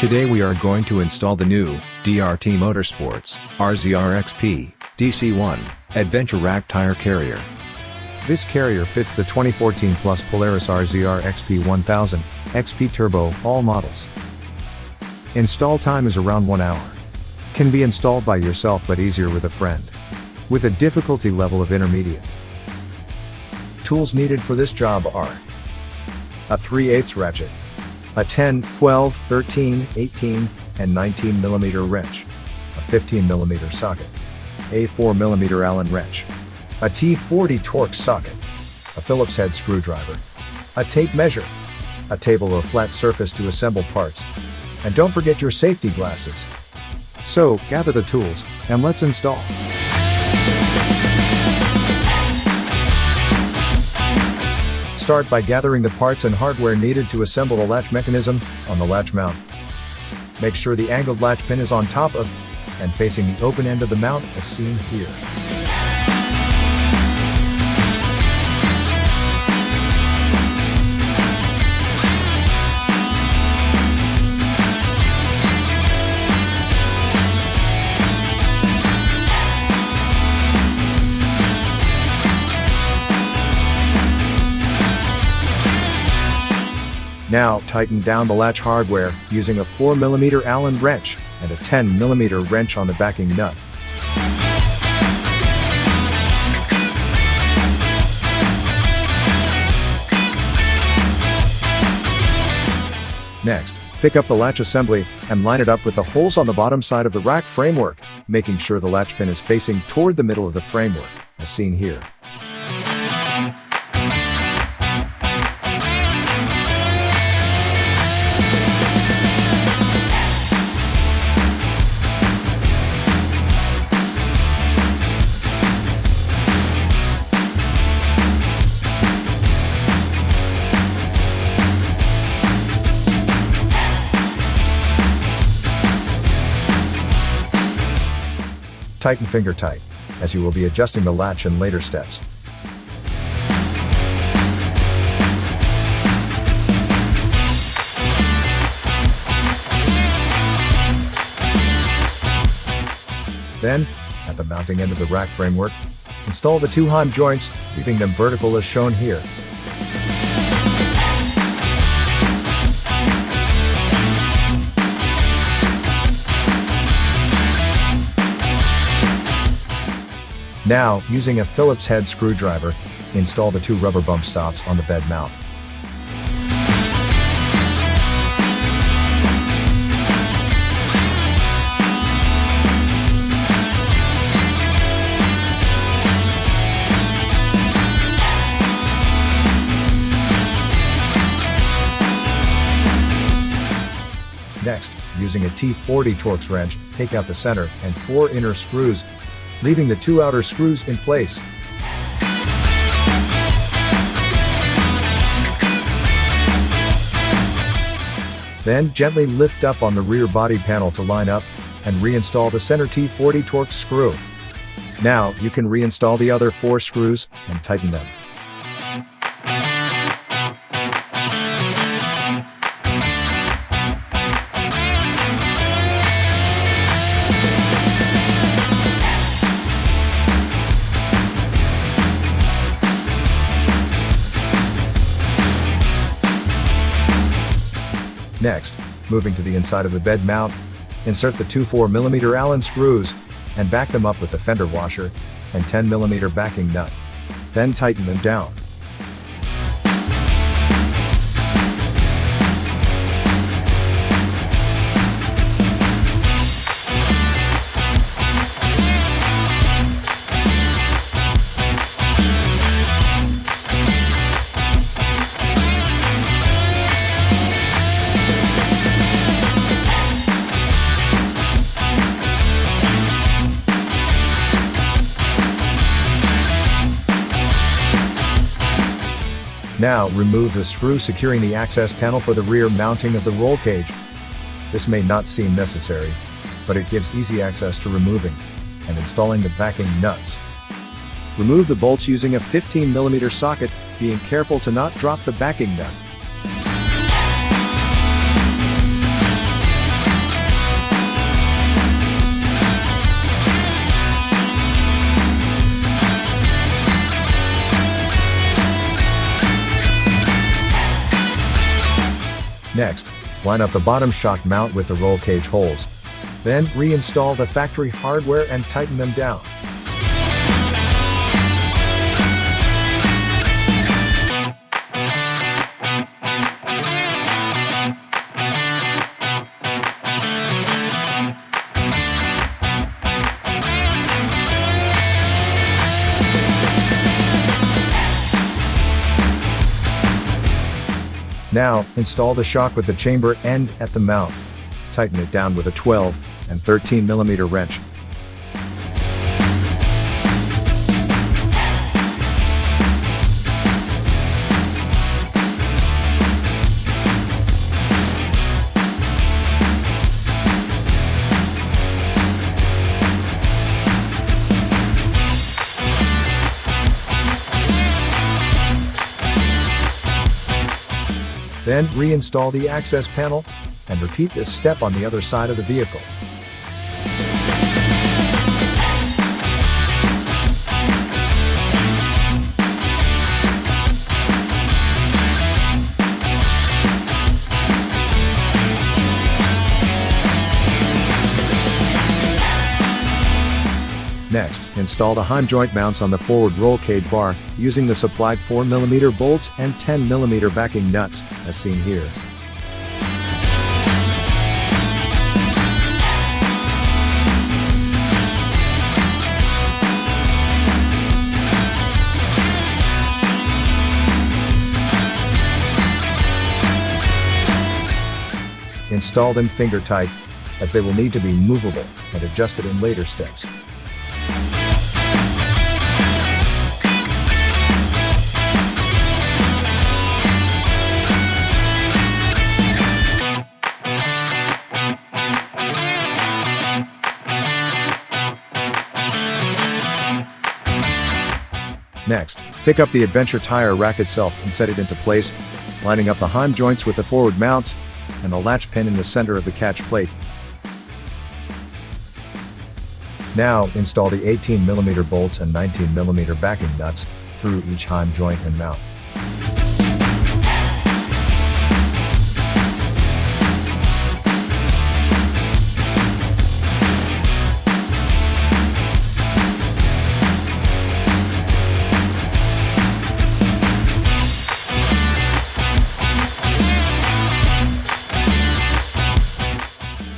Today we are going to install the new DRT Motorsports RZRXPTC1 Adventure Rack Tire Carrier. This carrier fits the 2014 Plus Polaris RZR XP1000 XP Turbo all models. Install time is around 1 hour. Can be installed by yourself but easier with a friend. With a difficulty level of intermediate. Tools needed for this job are a 3/8 ratchet, a 10, 12, 13, 18, and 19 mm wrench, a 15 mm socket, a 4 mm Allen wrench, a T40 Torx socket, a Phillips head screwdriver, a tape measure, a table or flat surface to assemble parts, and don't forget your safety glasses. So, gather the tools, and let's install. Start by gathering the parts and hardware needed to assemble the latch mechanism on the latch mount. Make sure the angled latch pin is on top of and facing the open end of the mount as seen here. Now, tighten down the latch hardware using a 4 mm Allen wrench and a 10 mm wrench on the backing nut. Next, pick up the latch assembly and line it up with the holes on the bottom side of the rack framework, making sure the latch pin is facing toward the middle of the framework, as seen here. Tighten finger tight, as you will be adjusting the latch in later steps. Then, at the mounting end of the rack framework, install the two heim joints, leaving them vertical as shown here. Now, using a Phillips head screwdriver, install the two rubber bump stops on the bed mount. Next, using a T40 Torx wrench, take out the center and 4 inner screws, leaving the 2 outer screws in place. Then gently lift up on the rear body panel to line up and reinstall the center T40 Torx screw. Now you can reinstall the other 4 screws and tighten them. Next, moving to the inside of the bed mount, insert the two 4 mm Allen screws and back them up with the fender washer and 10 mm backing nut. Then tighten them down. Now remove the screw securing the access panel for the rear mounting of the roll cage. This may not seem necessary, but it gives easy access to removing and installing the backing nuts. Remove the bolts using a 15 mm socket, being careful to not drop the backing nut. Next, line up the bottom shock mount with the roll cage holes. Then, reinstall the factory hardware and tighten them down. Now, install the shock with the chamber end at the mount. Tighten it down with a 12 and 13 mm wrench. Then, reinstall the access panel, and repeat this step on the other side of the vehicle. Next, install the Heim joint mounts on the forward roll cage bar, using the supplied 4 mm bolts and 10 mm backing nuts, as seen here. Install them finger tight, as they will need to be movable and adjusted in later steps. Next, pick up the adventure tire rack itself and set it into place, lining up the Heim joints with the forward mounts, and the latch pin in the center of the catch plate. Now, install the 18 mm bolts and 19 mm backing nuts through each Heim joint and mount.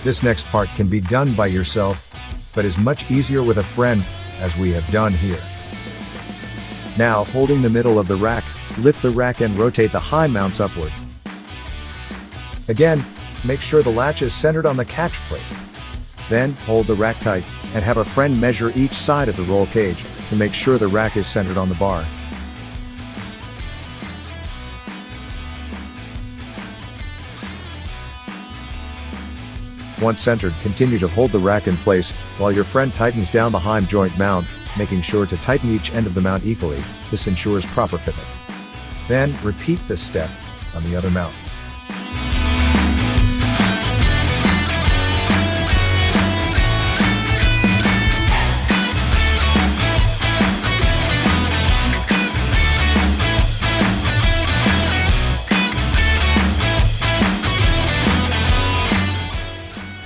This next part can be done by yourself, but is much easier with a friend, as we have done here. Now, holding the middle of the rack, lift the rack and rotate the Heim mounts upward. Again, make sure the latch is centered on the catch plate. Then, hold the rack tight, and have a friend measure each side of the roll cage, to make sure the rack is centered on the bar. Once centered, continue to hold the rack in place, while your friend tightens down the Heim joint mount, making sure to tighten each end of the mount equally. This ensures proper fitting. Then, repeat this step on the other mount.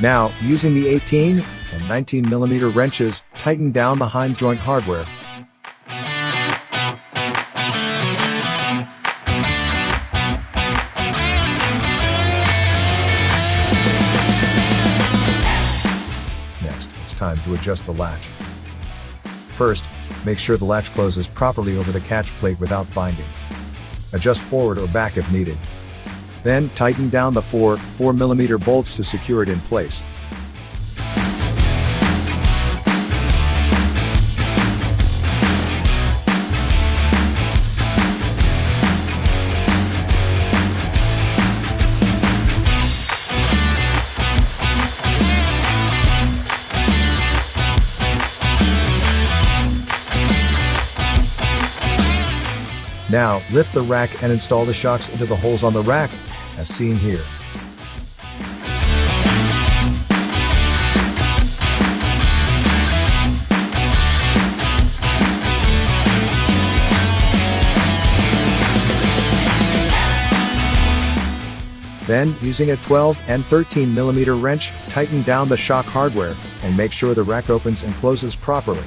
Now, using the 18 and 19 mm wrenches, tighten down the Heim joint hardware. Next, it's time to adjust the latch. First, make sure the latch closes properly over the catch plate without binding. Adjust forward or back if needed. Then, tighten down the 4 mm bolts to secure it in place. Now, lift the rack and install the shocks into the holes on the rack, as seen here. Then, using a 12 and 13 mm wrench, tighten down the shock hardware, and make sure the rack opens and closes properly.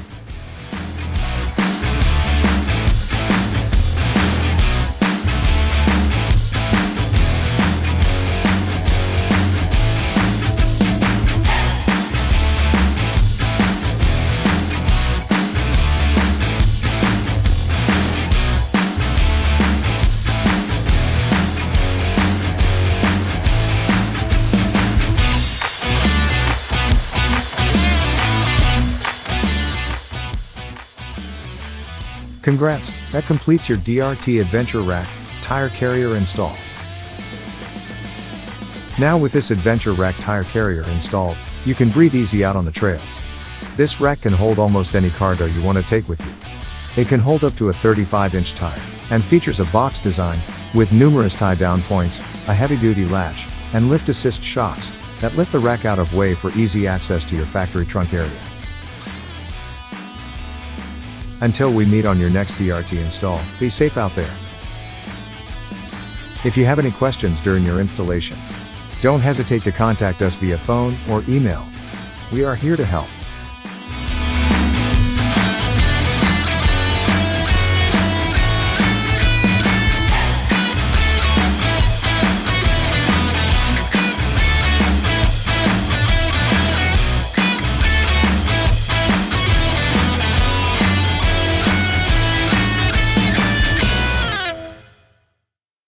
Congrats, that completes your DRT Adventure Rack tire carrier install. Now with this Adventure Rack tire carrier installed, you can breathe easy out on the trails. This rack can hold almost any cargo you want to take with you. It can hold up to a 35-inch tire, and features a box design, with numerous tie-down points, a heavy-duty latch, and lift assist shocks, that lift the rack out of way for easy access to your factory trunk area. Until we meet on your next DRT install, be safe out there. If you have any questions during your installation, don't hesitate to contact us via phone or email. We are here to help.